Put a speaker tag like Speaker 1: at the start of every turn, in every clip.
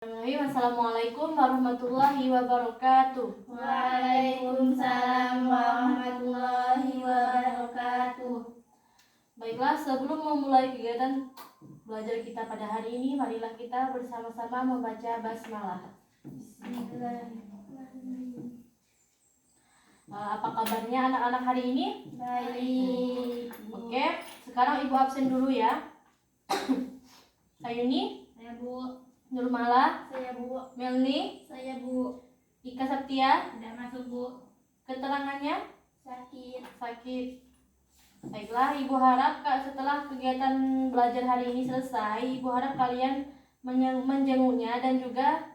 Speaker 1: Assalamualaikum warahmatullahi wabarakatuh.
Speaker 2: Waalaikumsalam warahmatullahi wabarakatuh.
Speaker 1: Baiklah, sebelum memulai kegiatan belajar kita pada hari ini, marilah kita bersama-sama membaca basmalah.
Speaker 2: Bismillahirrahmanirrahim.
Speaker 1: Apa kabarnya anak-anak hari ini?
Speaker 2: Baik.
Speaker 1: Oke, sekarang ibu absen dulu ya. Ayuni,
Speaker 2: Saya Bu.
Speaker 1: Nurmala,
Speaker 2: Saya Bu.
Speaker 1: Melni,
Speaker 2: Saya Bu.
Speaker 1: Ika Septia.
Speaker 2: Tidak masuk Bu.
Speaker 1: Keterangannya
Speaker 2: Sakit.
Speaker 1: sakit. Baiklah, ibu harap setelah kegiatan belajar hari ini selesai, ibu harap kalian menjenguknya dan juga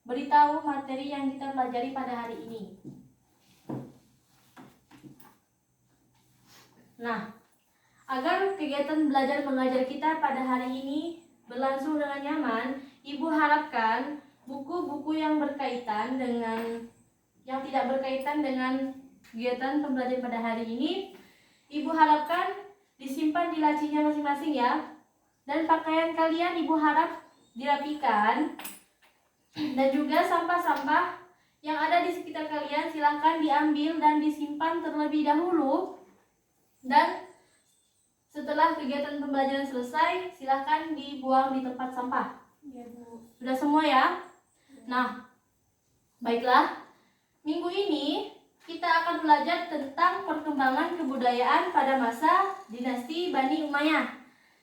Speaker 1: beritahu materi yang kita pelajari pada hari ini. Nah, agar kegiatan belajar mengajar kita pada hari ini berlangsung dengan nyaman, ibu harapkan buku-buku yang berkaitan dengan yang tidak berkaitan dengan kegiatan pembelajaran pada hari ini, ibu harapkan disimpan di lacinya masing-masing ya. Dan pakaian kalian ibu harap dirapikan. Dan juga sampah-sampah yang ada di sekitar kalian silahkan diambil dan disimpan terlebih dahulu. Dan setelah kegiatan pembelajaran selesai, silahkan dibuang di tempat sampah.
Speaker 2: Ya Bu.
Speaker 1: Sudah semua ya? Nah, baiklah. Minggu ini kita akan belajar tentang perkembangan kebudayaan pada masa dinasti Bani Umayyah.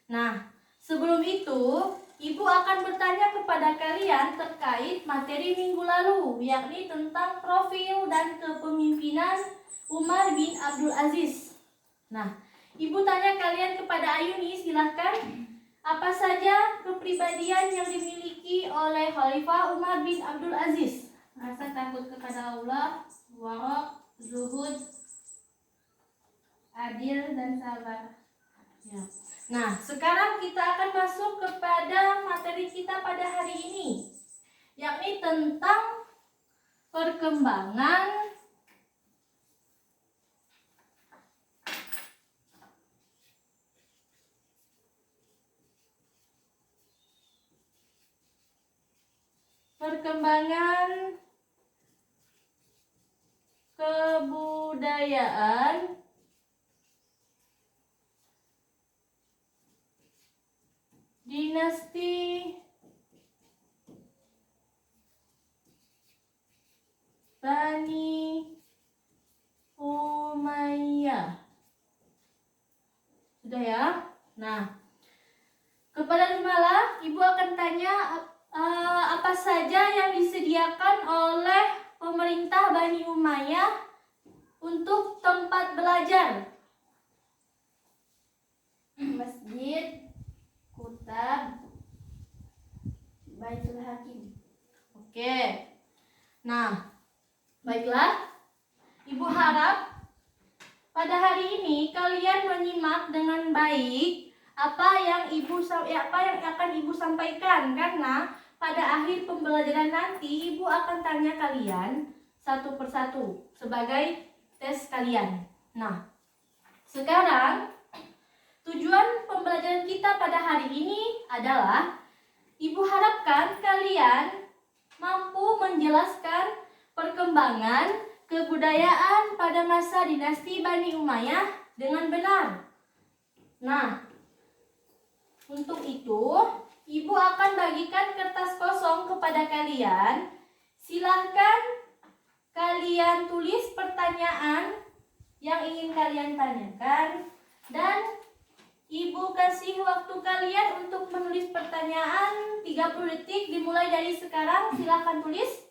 Speaker 1: Nah, sebelum itu, ibu akan bertanya kepada kalian terkait materi minggu lalu, yakni tentang profil dan kepemimpinan Umar bin Abdul Aziz. Nah, ibu tanya kalian kepada Ayuni, silahkan. Apa saja kepribadian yang dimiliki oleh Khalifah Umar bin Abdul Aziz?
Speaker 2: Rasa takut kepada Allah, warok, zuhud, adil dan sabar.
Speaker 1: Ya. Nah, sekarang kita akan masuk kepada materi kita pada hari ini, yakni tentang perkembangan kebudayaan dinasti Bani Umayyah. Sudah ya? Nah, kepada Nurmala, ibu akan tanya apa saja yang disediakan oleh pemerintah Bani Umayyah untuk tempat belajar.
Speaker 2: Masjid, kutab, Baitul Hakim.
Speaker 1: Oke. Nah, baiklah. Ibu harap pada hari ini kalian menyimak dengan baik apa yang akan ibu sampaikan, karena pada akhir pembelajaran nanti ibu akan tanya kalian satu persatu sebagai tes kalian. Nah, sekarang tujuan pembelajaran kita pada hari ini adalah ibu harapkan kalian mampu menjelaskan perkembangan kebudayaan pada masa dinasti Bani Umayyah dengan benar. Nah, untuk itu ibu akan bagikan kertas kosong kepada kalian. Silahkan kalian tulis pertanyaan yang ingin kalian tanyakan, dan ibu kasih waktu kalian untuk menulis pertanyaan 30 detik dimulai dari sekarang. Silahkan tulis.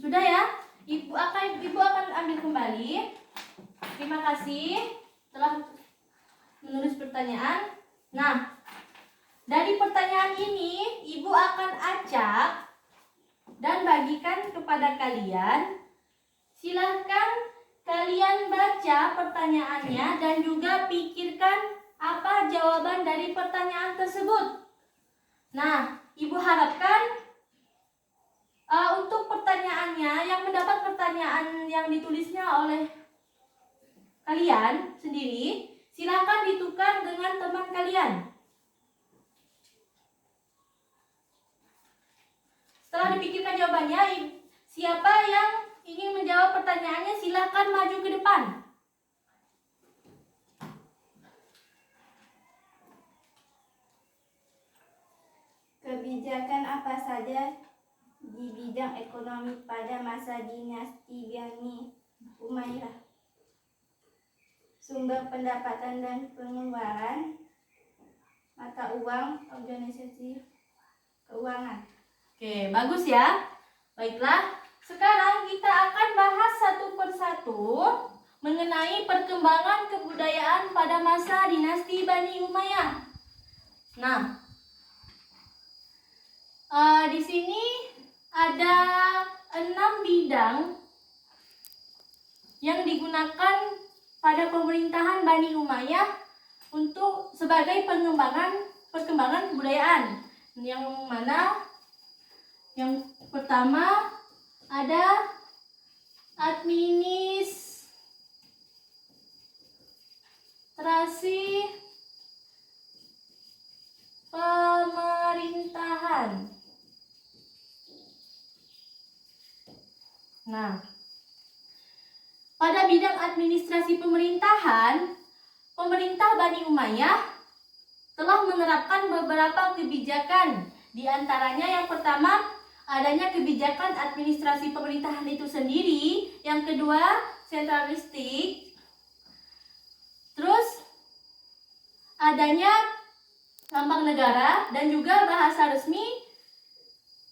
Speaker 1: Sudah ya? Ibu akan ambil kembali. Terima kasih telah menulis pertanyaan. Nah, dari pertanyaan ini ibu akan acak dan bagikan kepada kalian. Silahkan kalian baca pertanyaannya dan juga pikirkan apa jawaban dari pertanyaan tersebut. Nah, ibu harapkan untuk pertanyaannya, yang mendapat pertanyaan yang ditulisnya oleh kalian sendiri, silakan ditukar dengan teman kalian. Setelah dipikirkan jawabannya, siapa yang ingin menjawab pertanyaannya silakan maju ke depan.
Speaker 3: Kebijakan apa saja di bidang ekonomi pada masa dinasti Bani Umayyah? Sumber pendapatan dan pengeluaran, mata uang, organisasi keuangan.
Speaker 1: Oke, bagus ya. Baiklah, sekarang kita akan bahas satu persatu mengenai perkembangan kebudayaan pada masa dinasti Bani Umayyah. Nah, di sini ada 6 bidang yang digunakan pada pemerintahan Bani Umayyah untuk sebagai perkembangan kebudayaan. Yang mana yang pertama ada administrasi pemerintahan. Nah, pada bidang administrasi pemerintahan, pemerintah Bani Umayyah telah menerapkan beberapa kebijakan. Di antaranya yang pertama, adanya kebijakan administrasi pemerintahan itu sendiri. Yang kedua, sentralistik. Terus, adanya lambang negara dan juga bahasa resmi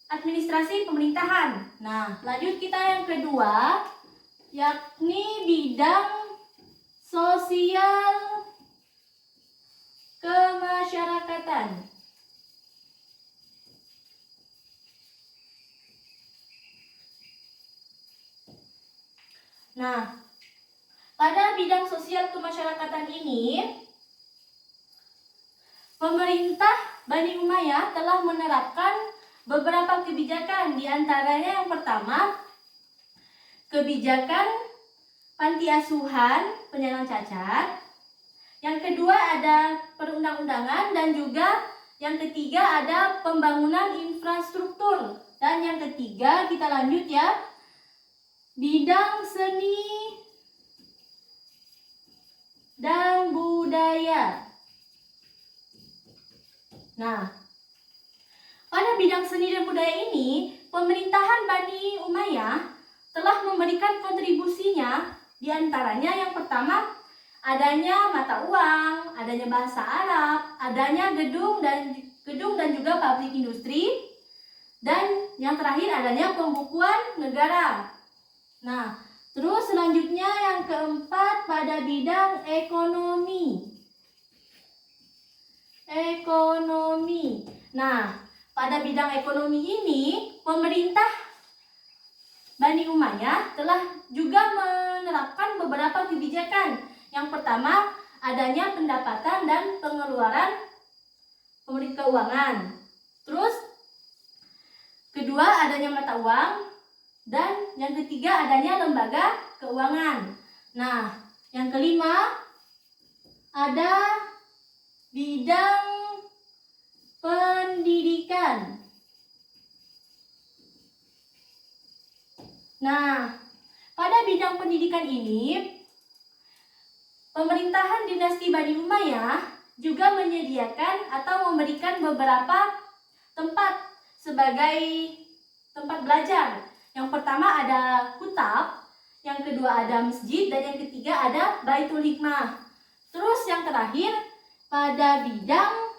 Speaker 1: administrasi pemerintahan. Nah, lanjut kita yang kedua, yakni bidang sosial kemasyarakatan. Nah, pada bidang sosial kemasyarakatan ini, pemerintah Bani Umayyah telah menerapkan beberapa kebijakan. Di antaranya yang pertama, kebijakan panti asuhan penyandang cacat. Yang kedua ada perundang-undangan, dan juga yang ketiga ada pembangunan infrastruktur. Dan yang ketiga kita lanjut ya, bidang seni dan budaya. Nah, pada bidang seni dan budaya ini, pemerintahan Bani Umayyah telah memberikan kontribusinya. Di antaranya yang pertama, adanya mata uang, adanya bahasa Arab, adanya gedung dan juga pabrik industri, dan yang terakhir adanya pembukuan negara. Nah, terus selanjutnya yang keempat pada bidang ekonomi. Nah, pada bidang ekonomi ini, pemerintah Bani Umayyah telah juga menerapkan beberapa kebijakan. Yang pertama, adanya pendapatan dan pengeluaran pemerintah keuangan. Terus, kedua adanya mata uang, dan yang ketiga adanya lembaga keuangan. Nah, yang kelima ada bidang pendidikan. Nah, pada bidang pendidikan ini, pemerintahan dinasti Bani Umayyah juga menyediakan atau memberikan beberapa tempat sebagai tempat belajar. Yang pertama ada kutab, yang kedua ada masjid, dan yang ketiga ada Baitul Hikmah. Terus yang terakhir pada bidang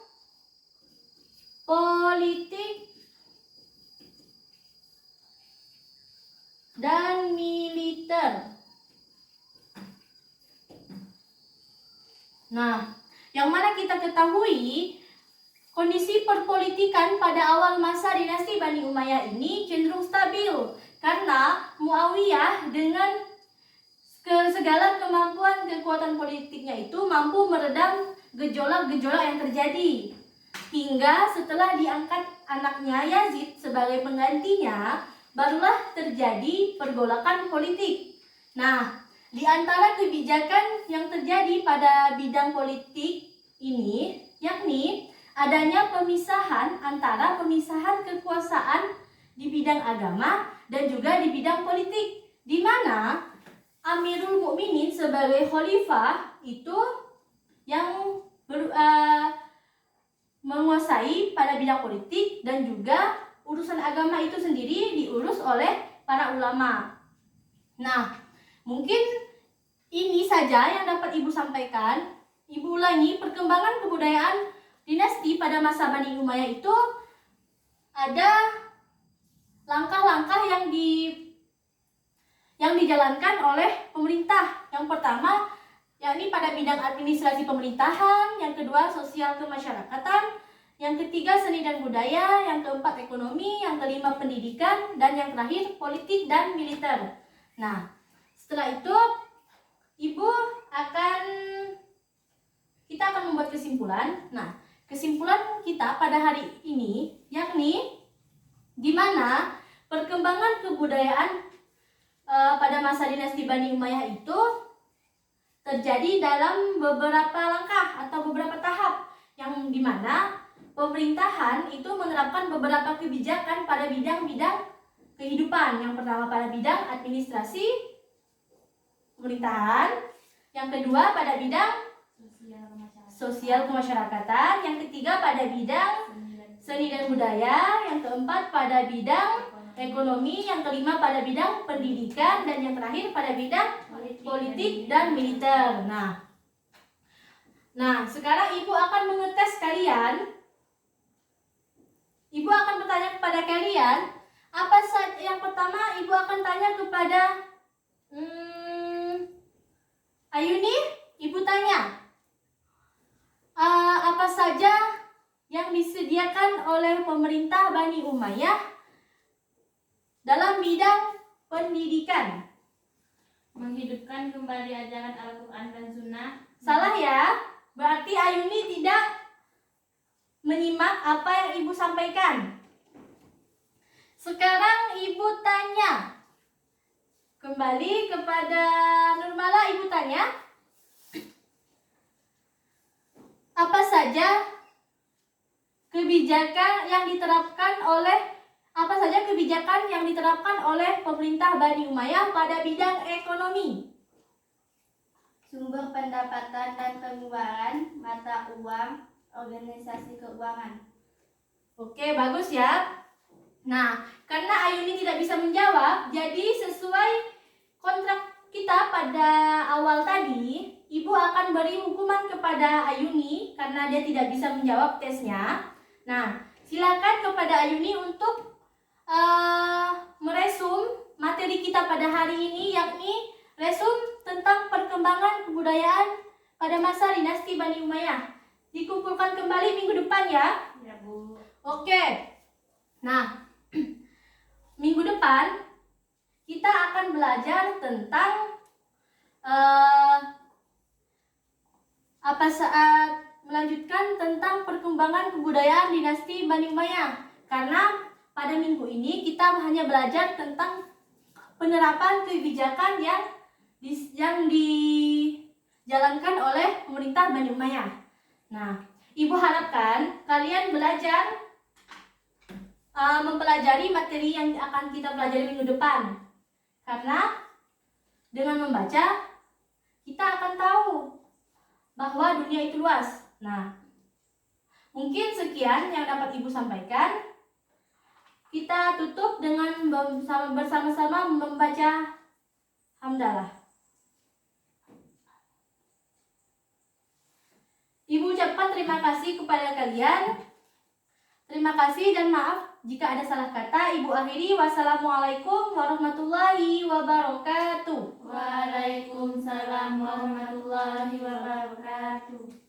Speaker 1: politik dan militer. Nah, yang mana kita ketahui kondisi perpolitikan pada awal masa dinasti Bani Umayyah ini cenderung stabil karena Muawiyah dengan segala kemampuan kekuatan politiknya itu mampu meredam gejolak-gejolak yang terjadi. Hingga setelah diangkat anaknya Yazid sebagai penggantinya, barulah terjadi pergolakan politik. Nah, di antara kebijakan yang terjadi pada bidang politik ini, yakni adanya pemisahan antara pemisahan kekuasaan di bidang agama dan juga di bidang politik, di mana Amirul Mukminin sebagai khalifah itu yang menguasai pada bidang politik, dan juga urusan agama itu sendiri diurus oleh para ulama. Nah, mungkin ini saja yang dapat Ibu sampaikan. Ibu ulangi, perkembangan kebudayaan dinasti pada masa Bani Umayyah itu ada langkah-langkah yang dijalankan oleh pemerintah. Yang pertama, yakni pada bidang administrasi pemerintahan, yang kedua sosial kemasyarakatan, yang ketiga seni dan budaya, yang keempat ekonomi, yang kelima pendidikan, dan yang terakhir politik dan militer. Nah, setelah itu kita akan membuat kesimpulan. Nah, kesimpulan kita pada hari ini yakni di mana perkembangan kebudayaan pada masa dinasti Bani Umayyah itu terjadi dalam beberapa langkah atau beberapa tahap, yang dimana pemerintahan itu menerapkan beberapa kebijakan pada bidang-bidang kehidupan. Yang pertama pada bidang administrasi pemerintahan, yang kedua pada bidang sosial kemasyarakatan, yang ketiga pada bidang seni dan budaya, yang keempat pada bidang ekonomi, yang kelima pada bidang pendidikan, dan yang terakhir pada bidang politik dan militer. Nah, sekarang Ibu akan mengetes kalian. Ibu akan bertanya kepada kalian, apa saja yang pertama Ibu akan tanya kepada Ayuni. Ibu tanya, apa saja yang disediakan oleh pemerintah Bani Umayyah dalam bidang pendidikan?
Speaker 2: Menghidupkan kembali ajaran Al-Quran dan Sunnah.
Speaker 1: Salah ya, berarti Ayuni tidak menyimak apa yang Ibu sampaikan. Sekarang Ibu tanya kembali kepada Nurmala. Ibu tanya, apa saja kebijakan yang diterapkan oleh pemerintah Bani Umayyah pada bidang ekonomi?
Speaker 3: Sumber pendapatan dan pengeluaran, mata uang, organisasi keuangan. Oke,
Speaker 1: bagus ya. Nah, karena Ayuni tidak bisa menjawab, jadi sesuai kontrak kita pada awal tadi, Ibu akan beri hukuman kepada Ayuni karena dia tidak bisa menjawab tesnya. Nah, silakan kepada Ayuni untuk meresum materi kita pada hari ini, yakni resum tentang perkembangan kebudayaan pada masa dinasti Bani Umayyah. Dikumpulkan kembali minggu depan ya.
Speaker 2: Ya, Bu.
Speaker 1: Oke. Nah, minggu depan kita akan belajar tentang melanjutkan tentang perkembangan kebudayaan dinasti Bani Umayyah. Karena pada minggu ini kita hanya belajar tentang penerapan kebijakan yang dijalankan oleh pemerintah Bani Umayyah. Nah, Ibu harapkan kalian belajar mempelajari materi yang akan kita pelajari minggu depan. Karena dengan membaca kita akan tahu bahwa dunia itu luas. Nah, mungkin sekian yang dapat Ibu sampaikan. Kita tutup dengan bersama-sama membaca hamdalah. Ibu ucapkan terima kasih kepada kalian. Terima kasih dan maaf jika ada salah kata. Ibu akhiri, wassalamualaikum warahmatullahi wabarakatuh.
Speaker 2: Waalaikumsalam warahmatullahi wabarakatuh.